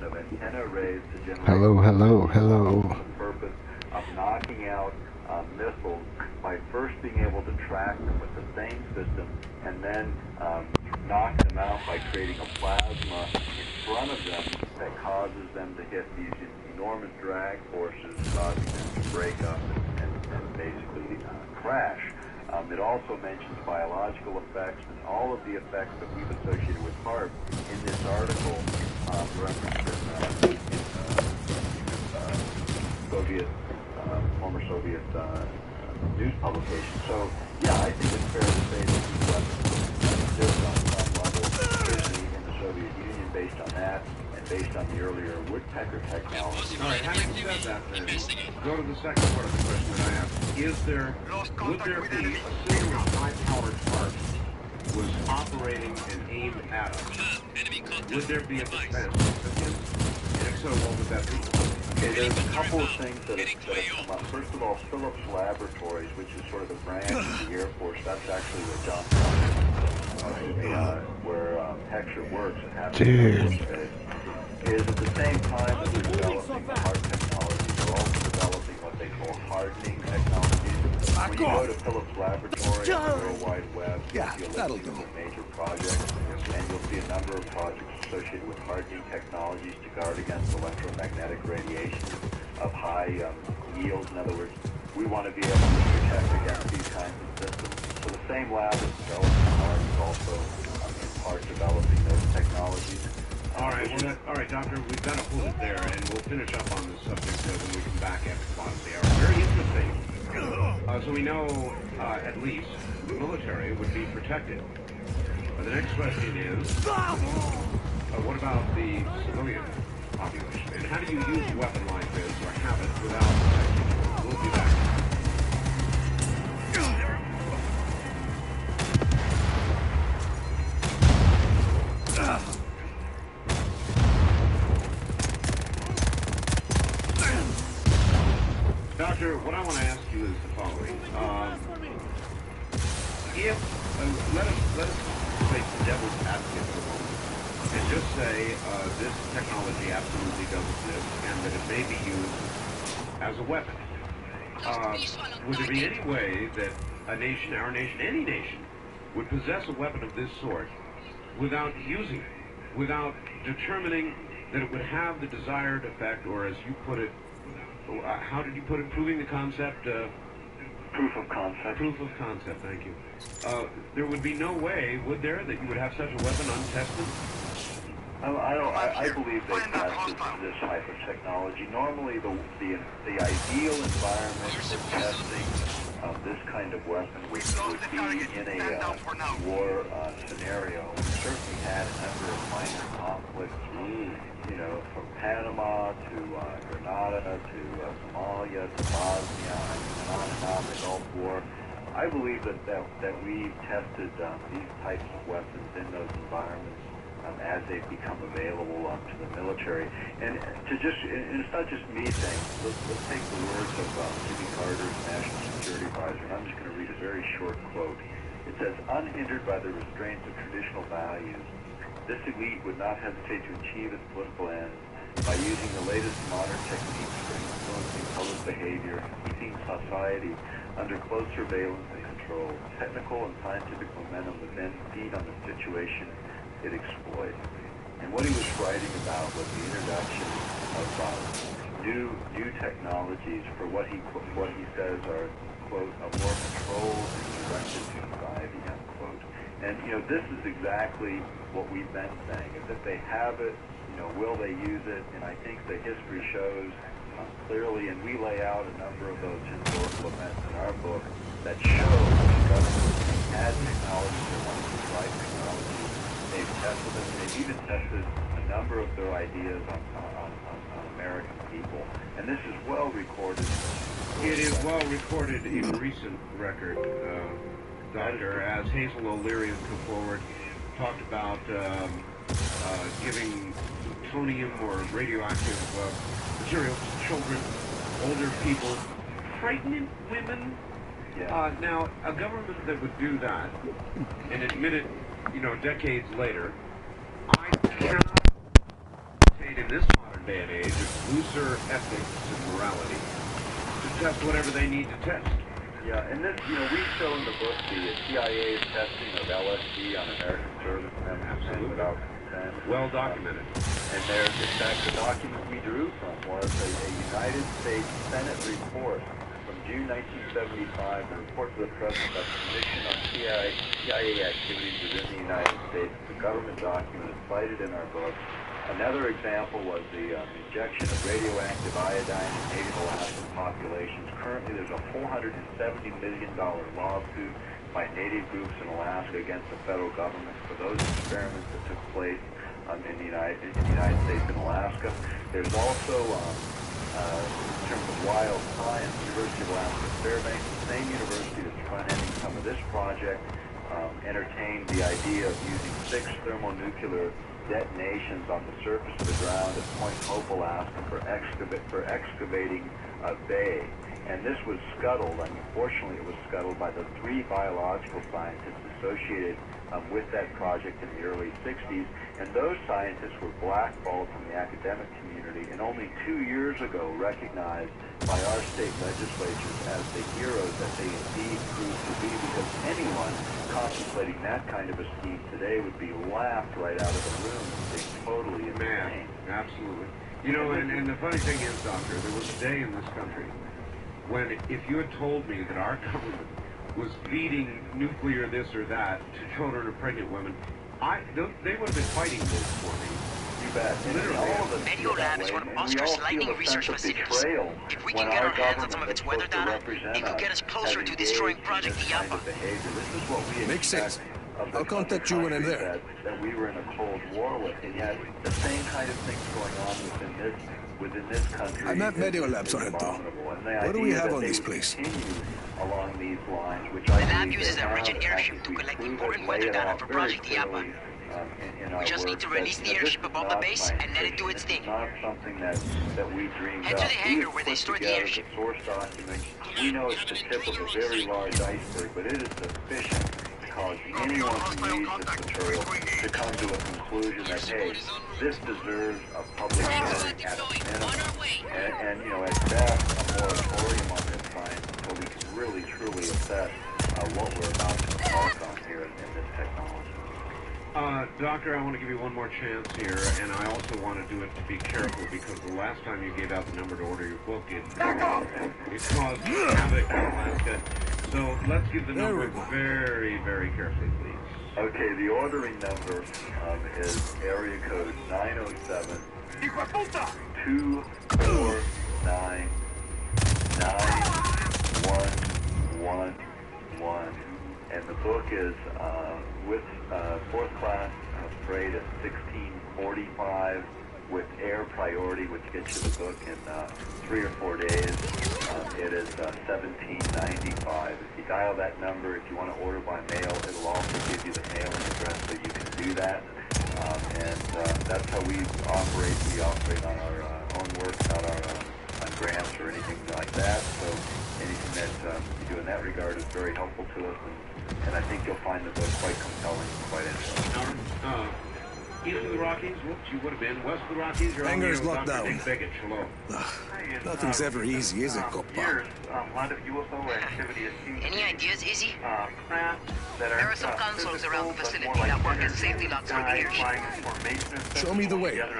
of antenna arrays to generate Hello. for the purpose of knocking out missiles by first being able to track them with the same system and then knock them out by creating a plasma in front of them that causes them to hit these enormous drag forces, causing them to break up and basically crash. It also mentions biological effects and all of the effects that we've associated with HARP in this article referenced in Soviet, former Soviet news publication. So, yeah, I think it's fair to say that these weapons exist on some level, certainly in the Soviet Union based on that, and based on the earlier woodpecker technology. All right, having said that, then, go to the second part of the question that I asked. Would there be, assuming a high-powered HARP was operating and aimed at us, would there be a defense? And if so, what would that be? Okay, there's a couple of things that have come up. First of all, Phillips Laboratories, which is sort of the branch of the Air Force, that's actually where Heckscher works and has the Air Force Base, is at the same time that they're developing the hard technologies, they're also developing what they call hardening technologies. When you go to Phillips Laboratory on the World Wide Web, you'll see a list of major projects, and you'll see a number of projects associated with hardening technologies to guard against electromagnetic radiation of high yields. In other words, we want to be able to protect against these kinds of systems. So the same lab that's developing HARP is also in part developing those technologies. All right, Doctor, we've got to hold it there, and we'll finish up on this subject when we come back after the bottom of the hour. Very interesting. So we know, at least, the military would be protected. The next question is, what about the civilian population? And how do you use a weapon like this, or have it, without protection? We'll be back. Doctor, what I want to ask you is the following. Let us play devil's advocate for a moment and just say this technology absolutely does exist and that it may be used as a weapon. Would there be any way that a nation, our nation, any nation, would possess a weapon of this sort without using it, without determining that it would have the desired effect, or as you put it, how did you put it? Proving the concept? Proof of concept. Proof of concept, thank you. There would be no way, would there, that you would have such a weapon untested? I believe they tested this type of technology. Normally, the ideal environment for testing this kind of weapon would be in a war scenario. We certainly had a number of minor conflicts, you know, from Panama to Grenada to Somalia to Bosnia and on the Gulf War. I believe that we tested these types of weapons in those environments as they've become available to the military. And it's not just me saying, let's take the words of Jimmy Carter's National Security Advisor, and I'm just going to read a very short quote. It says, unhindered by the restraints of traditional values, this elite would not hesitate to achieve its political ends by using the latest modern techniques for influencing public behavior, keeping society under close surveillance and control. Technical and scientific momentum would then feed on the situation it exploits. And what he was writing about was the introduction of new technologies for what he says are, quote, a more controlled and directed society, end quote. And, you know, this is exactly what we've been saying, is that they have it, you know, will they use it? And I think the history shows clearly, and we lay out a number of those historical events in our book that show that governments had technology, they wanted to try technology, they've tested them, they've even tested a number of their ideas on American people. And this is well recorded. It is well recorded in recent record, Doctor, as Hazel O'Leary has come forward, talked about giving plutonium or radioactive materials to children, older people, pregnant women. Yeah. Now, a government that would do that and admit it, you know, decades later, I cannot say in this modern day and age of looser ethics and morality to test whatever they need to test. Yeah, and this, we show in the book the CIA's testing of LSD on American servicemen. Absolutely. Without consent. Well documented. And there's, in fact, the document we drew from was a United States Senate report from June 1975, the report to the President of the Commission on CIA activities within the United States. The government document is cited in our book. Another example was the injection of radioactive iodine in native Alaskan populations. Currently, there's a $470 million lawsuit by native groups in Alaska against the federal government for those experiments that took place in the United States and Alaska. There's also, in terms of wild science, University of Alaska Fairbanks, the same university that's front-ending some of this project, entertained the idea of using 6 thermonuclear detonations on the surface of the ground at Point Hope, Alaska for excavating a bay. And this was scuttled. Fortunately, it was scuttled by the 3 biological scientists associated with that project in the early 60s. And those scientists were blackballed from the academic community and only 2 years ago recognized by our state legislatures as the heroes that they indeed proved to be, because anyone contemplating that kind of a scheme today would be laughed right out of the room as being totally insane. Absolutely. And the funny thing is, Doctor, there was a day in this country when if you had told me that our government was feeding nuclear this or that to children or pregnant women, they would have been fighting this for me. You bet. Literally. Mediolab is one of Oscar's lightning research facilities. If we can get our hands on some of its weather data, it could get us closer to destroying Project Iapa. Makes sense. I'll contact you when I'm there. That we were in a Cold War with, and yet the same kind of things going on within this country. I'm at Mediolab, Sargento. What do we have on this place? Along these lines, which the lab uses a rigid airship to collect important weather data for Project Iapa. We just need to release the airship above the base and let it do its thing. It's not something that we dreamed Head to the hangar where they store the airship. Source document. We know it's the tip of a very large iceberg, but it is sufficient to cause anyone who reads this material to come to a conclusion that, hey, this deserves a public hearing at a minimum. And at best, a moratorium on this science until we can really, truly assess what we're about to embark on here in this technology. Doctor, I want to give you one more chance here, and I also want to do it to be careful, because the last time you gave out the number to order your book, it caused havoc in Alaska. So let's give the number very, very carefully, please. Okay, the ordering number is area code 907 249 9111. And the book is with fourth class freight at $16.45 with air priority, which gets you the book in 3 or 4 days. It is $17.95. If you dial that number, if you want to order by mail, it'll also give you the mailing address so you can do that. And that's how we operate. We operate on our own work, not on grants or anything like that. So anything that you do in that regard is very helpful to us. And I think you'll find the book quite compelling and quite interesting. East of the Rockies, whoops, you would have been. West of the Rockies, you're Hangar's on locked down. Hello. Nothing's ever easy, is it, Copa? A lot of UFO activity is huge. Any ideas, Izzy? Craft that are, there are some consoles around the facility that work as safety locks for the airship. Show me the way. And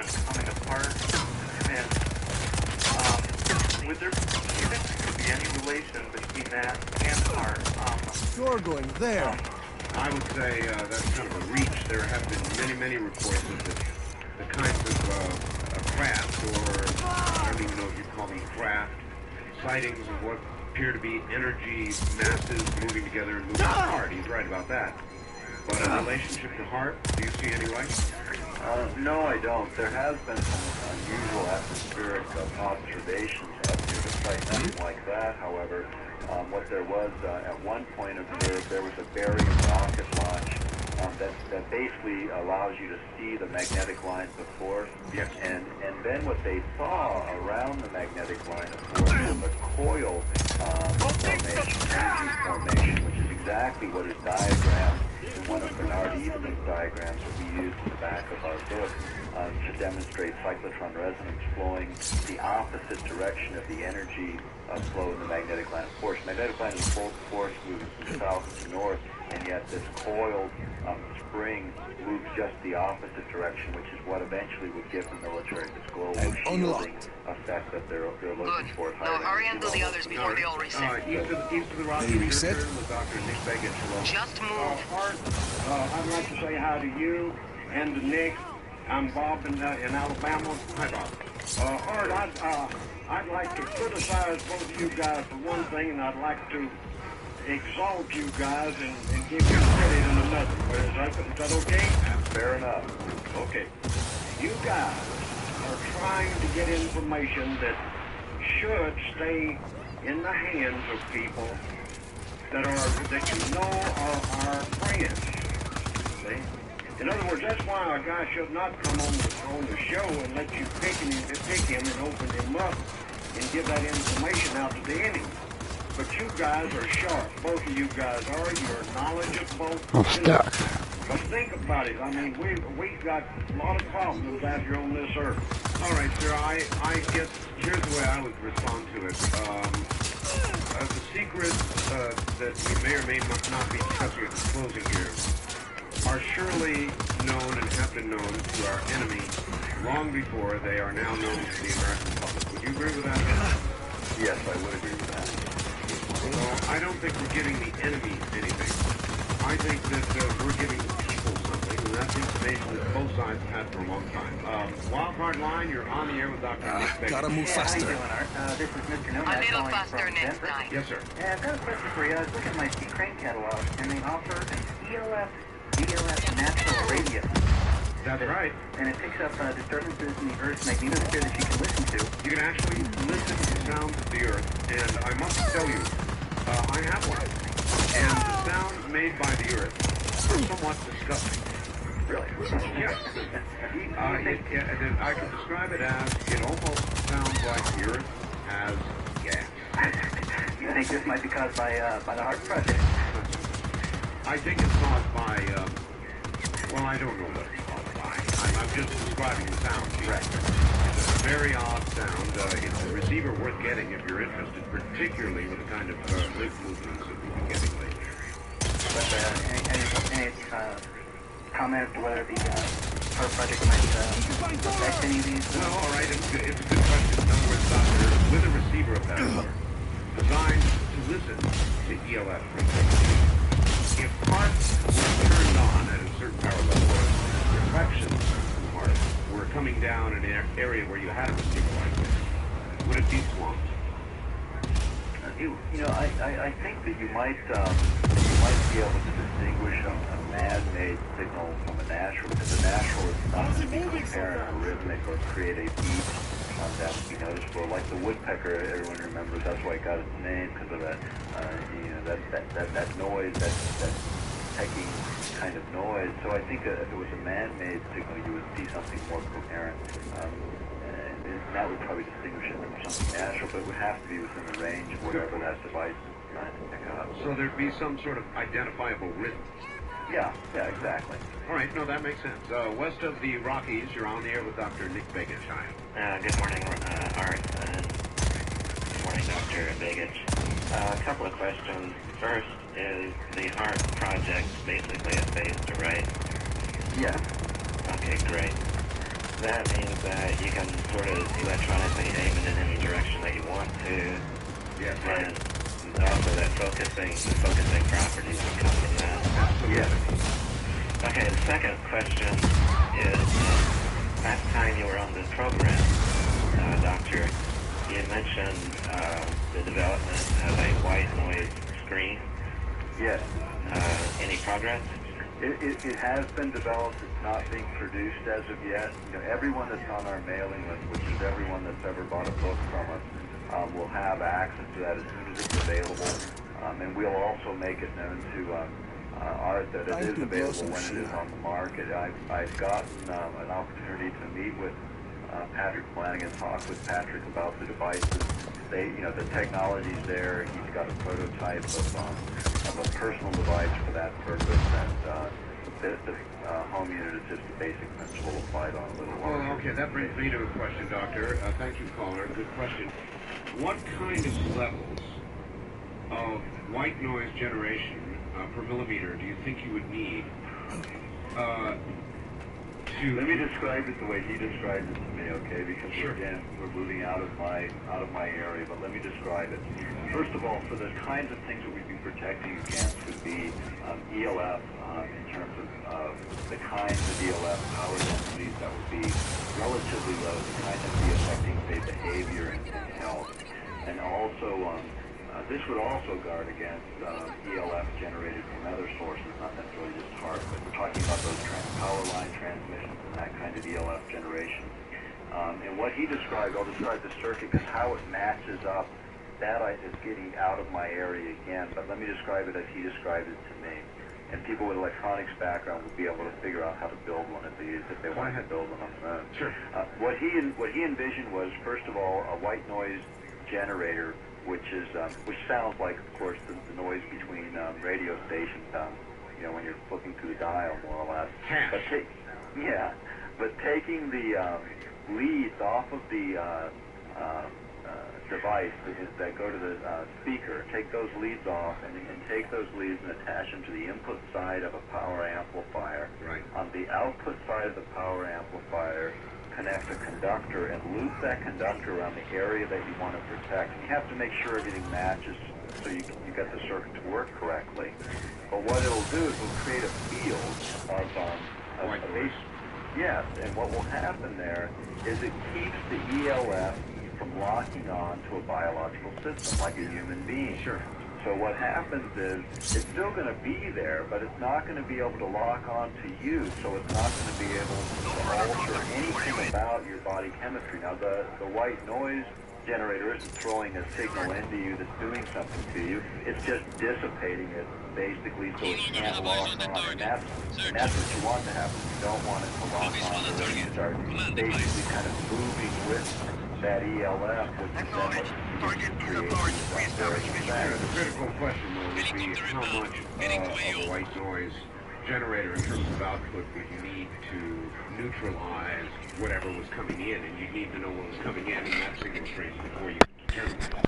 would there be any relation between that and our You're going there. I would say that's kind of a reach. There have been many, many reports of the kinds of craft, or I don't even know if you'd call them craft, sightings of what appear to be energy masses moving together and moving apart. He's right about that. But in relationship to HAARP, do you see any light? No, I don't. There has been some unusual atmospheric observations up near the site, nothing like that, however. What there was at one point observed, there was a barium rocket launch that basically allows you to see the magnetic lines of force. Yes. And then what they saw around the magnetic line of force was a coil formation, energy formation, which is exactly what is diagrammed in one of Bernard Eastman's diagrams that we used in the back of our book to demonstrate cyclotron resonance flowing the opposite direction of the energy flow in the magnetic line of force. Magnetic line of force moves from south to north, and yet this coiled spring moves just the opposite direction, which is what eventually would give the military this global shielding effect that they're looking for. Now hurry and do the others before they all reset. East of the Rocky Any reset? with Dr. Nick Beggett. Just move. Art, I'd like to say hi to you and to Nick. I'm Bob in Alabama. Hi, Bob. Art, I'd like to criticize both of you guys for one thing, and I'd like to exalt you guys and give you credit in another. Is that okay? Fair enough. Okay. You guys are trying to get information that should stay in the hands of people that you know are our friends. See? In other words, that's why a guy should not come on the show and let you pick him and open him up and give that information out to the enemy. But you guys are sharp. Both of you guys are. You're knowledgeable. I'm stuck. But think about it. I mean, we've got a lot of problems out here on this earth. All right, sir. I guess here's the way I would respond to it. The secrets that we may or may not be disclosing here are surely known and have been known to our enemy long before they are now known to the American public. Would you agree with that? Yes, I would agree with that. So I don't think we're giving the enemy anything. I think that we're giving the people something, and that's information that both sides have had for a long time. Wildcard Line, you're on the air with Dr. Nick Beggett. Gotta move faster. How you doing, Art? This is Mr. Nomad A little calling faster from next Denver. time. Yes, sir. I've got a question for you. I was looking at my C-Crane catalog, and they offer an ELF natural radio. That's right. And it picks up disturbances in the Earth's magnetosphere that you can listen to. You can actually listen to the sounds of the Earth, and I must tell you, I have one. And the sounds made by the Earth are somewhat disgusting. Really? Yeah. I could describe it as it almost sounds like the Earth has gas. You think this might be caused by the Heart Project? I think it's caused by, well, I don't know what it's caused by. I'm just describing the sound. Right. It's a very odd sound. It's a receiver worth getting if you're interested, particularly with the kind of lymph movements that we've been getting lately. But any comment as to whether the Heart Project might affect any of these? No, all right, it's a good question. In other words, Doctor, with a receiver of that sort, designed to listen to ELF frequencies, if parts were turned on at a certain power level, or reflections from parts were coming down in an area where you had a receiver like this, would it be swamped? You know, I think that you might be able to distinguish a man-made signal from a natural, because a natural is not to be coherent or rhythmic or create a beat that would be noticeable. Like the woodpecker, everyone remembers that's why it got its name, because of that, that noise, that pecking kind of noise. So I think if it was a man-made signal, you would see something more coherent. And that would probably distinguish it from something natural, but it would have to be within the range of whatever that device is trying to pick up. So there'd be some sort of identifiable rhythm. Yeah, exactly. All right, no, that makes sense. West of the Rockies, you're on the air with Dr. Nick Beggett. Good morning, Art. Good morning, Dr. Beggett. A couple of questions. First, is the Heart Project basically a phased array? Yes. Okay, great. That means that you can sort of electronically aim it in any direction that you want to. Yes, right. And also that the focusing properties that come from that. Yes. Okay, the second question is, last time you were on this program, Doctor, you mentioned the development of a white noise screen. Yes. Any progress? It has been developed. It's not being produced as of yet. You know, everyone that's on our mailing list, which is everyone that's ever bought a book from us, will have access to that as soon as it's available. And we'll also make it known to Art that it is available when it is on the market. I've gotten an opportunity to meet with Patrick Flanagan, talk with Patrick about the devices the technology's there. He's got a prototype of a personal device for that purpose, and the home unit is just a basic principle applied on a little larger. Well, okay, that brings me to a question, Doctor. Thank you, caller. Good question. What kind of levels of white noise generation per millimeter do you think you would need to... Let me describe it the way he described it to me, okay? Because again, we're moving out of my area, but let me describe it. First of all, for the kinds of things that we'd be protecting against would be ELF in terms of the kinds of ELF power densities that would be relatively low, the kind that would be affecting, say, behavior and health. And also, this would also guard against ELF generated from other sources, not necessarily just HARP, but we're talking about those power line transmissions and that kind of ELF generation. And what he described, I'll describe the circuit because how it matches up, that is getting out of my area again, but let me describe it as he described it to me. And people with electronics background would be able to figure out how to build one of these if they wanted to build one on their own. Sure. What he envisioned was, first of all, a white noise generator, which sounds like, of course, the noise between radio stations, when you're flipping through the dial, more or less. But taking the leads off of the device that go to the speaker, take those leads off and take those leads and attach them to the input side of a power amplifier. Right. On the output side of the power amplifier, connect a conductor and loop that conductor around the area that you want to protect. And you have to make sure everything matches so you get the circuit to work correctly. But what it'll do is it'll create a field of white noise. Yes, and what will happen there is it keeps the ELF from locking on to a biological system like a human being. Sure. So what happens is it's still going to be there, but it's not going to be able to lock on to you, so it's not going to be able to alter anything about your body chemistry. Now, the white noise generator isn't throwing a signal into you that's doing something to you. It's just dissipating it, basically, so it can't lock on. And that's what you want to happen. You don't want it to lock on to it. You start basically kind of moving with that ELF, which is then what creates The critical question, though, would be how much of a white noise generator in terms of output would you need to neutralize whatever was coming in, and you'd need to know what was coming in that signal stream before you determine that.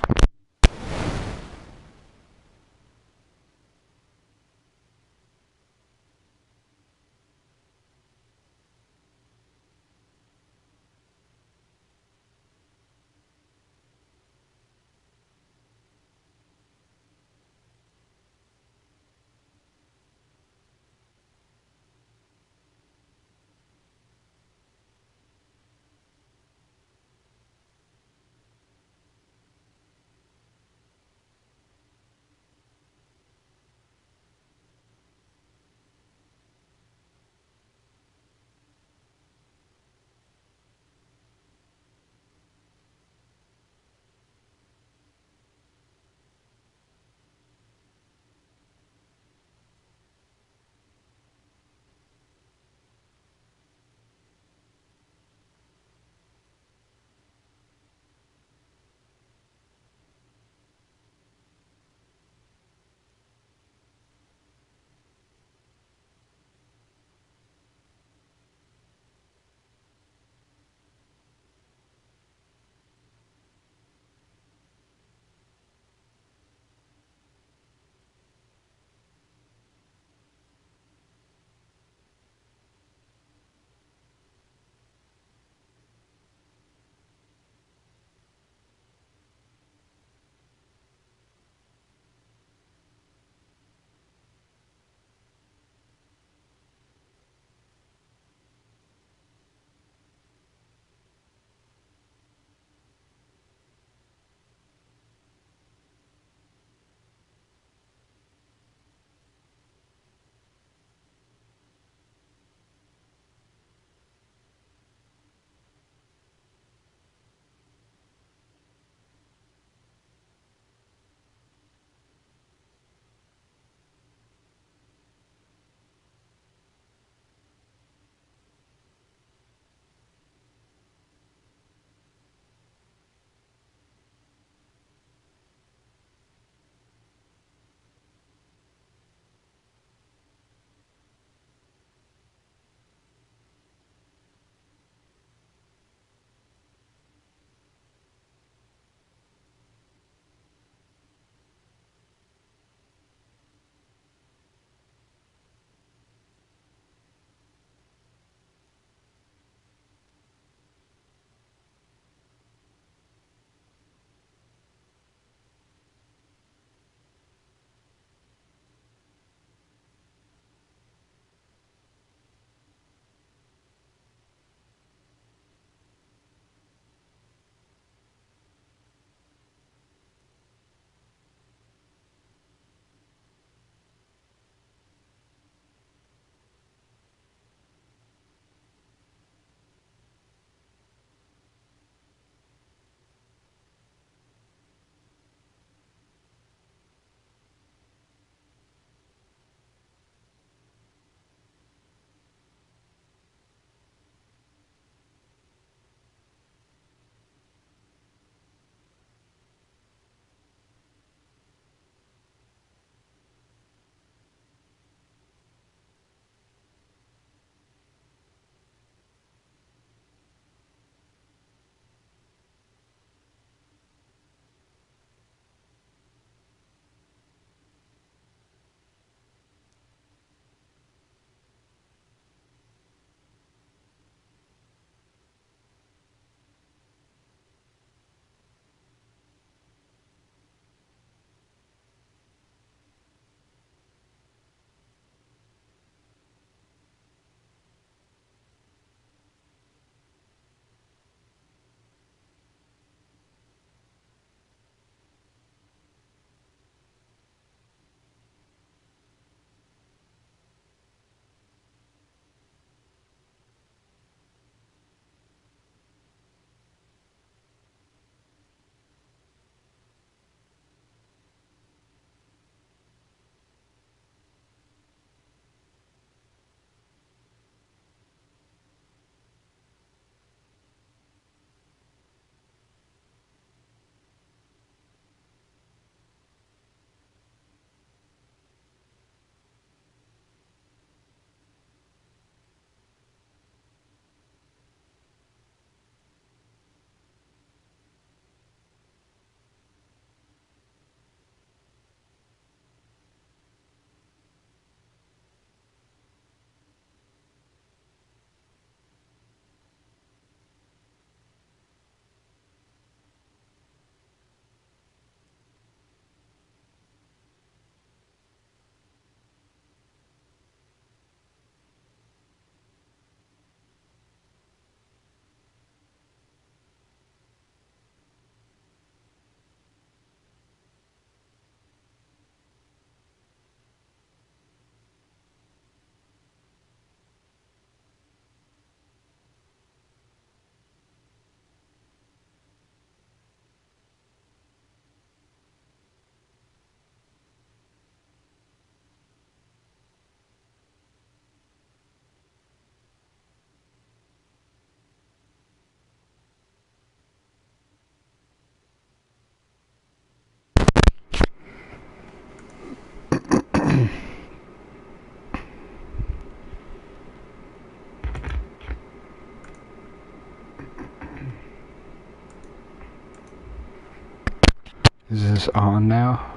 Is this on now?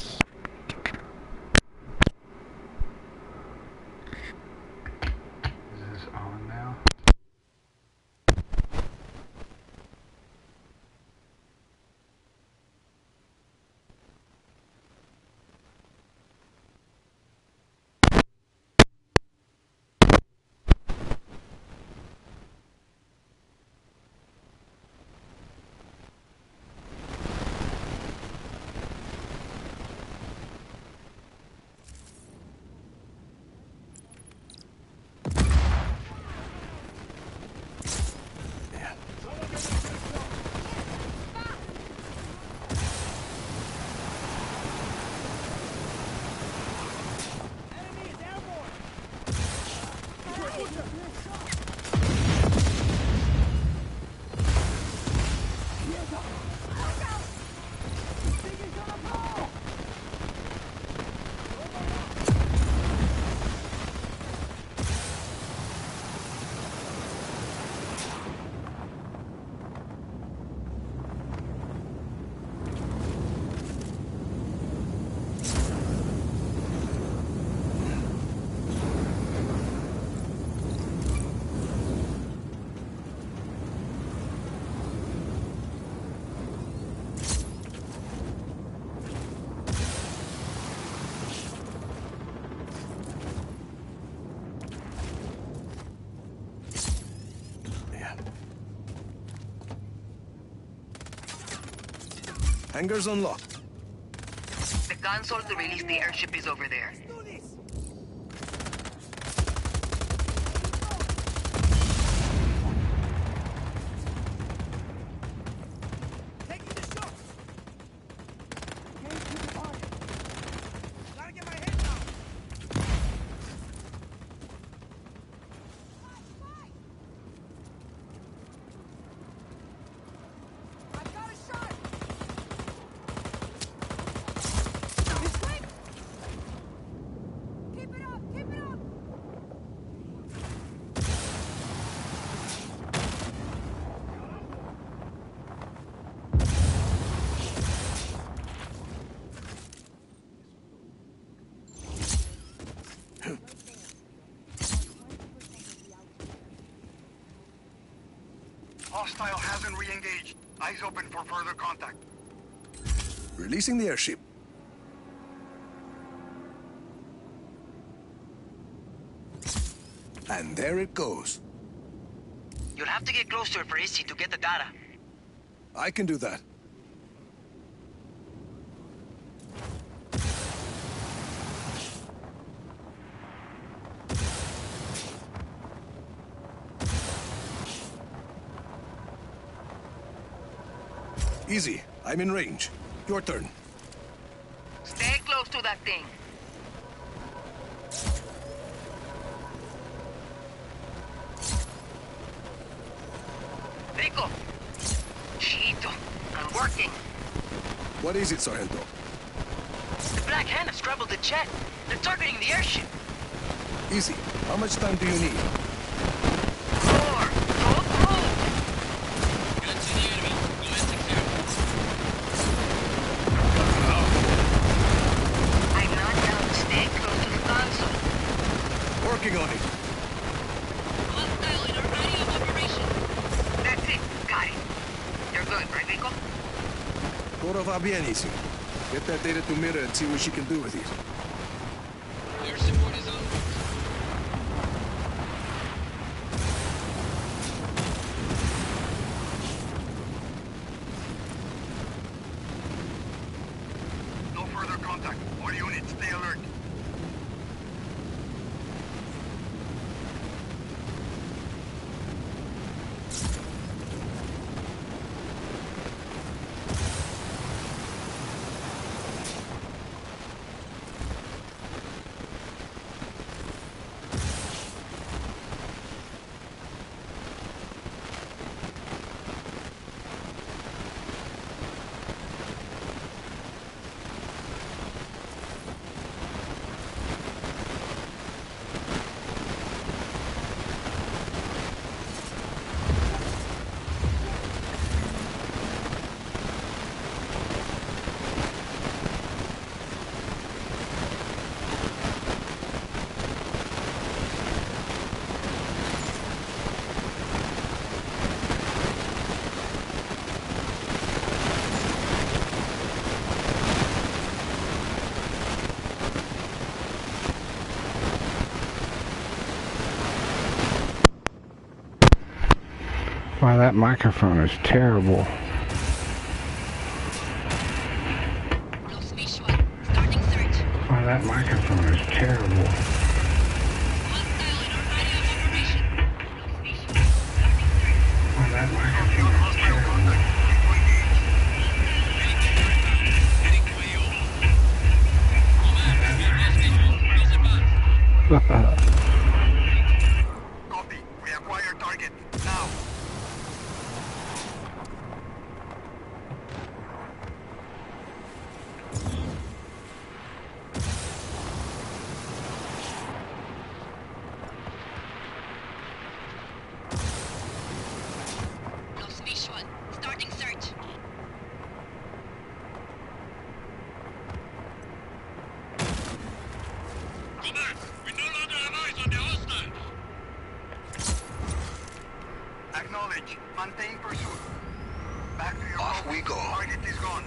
Is this on now? Hangars unlocked. The console to release the airship is over there. Hostile hasn't re-engaged. Eyes open for further contact. Releasing the airship. And there it goes. You'll have to get close to it for Issy to get the data. I can do that. Easy. I'm in range. Your turn. Stay close to that thing. Rico! Chito, I'm working. What is it, Sargento? The Black Hand has traveled the jet. They're targeting the airship. Easy. How much time do you need? More! Don't move! I'm not down. Stay close to the console. Working on it. Hostile in a radio operation. That's it. Got it. You're good, right, Rico? Todo va bien, Easy. Get that data to Mira and see what she can do with it. Air support is on. No further contact. All units, stay alert. that microphone is terrible. Why, that microphone is terrible. Why, that microphone is terrible. Copy. We acquire target. Now. Starting search. We no longer have eyes on the hostiles. Acknowledge. Maintain pursuit. Back to your Off we go. Target is gone.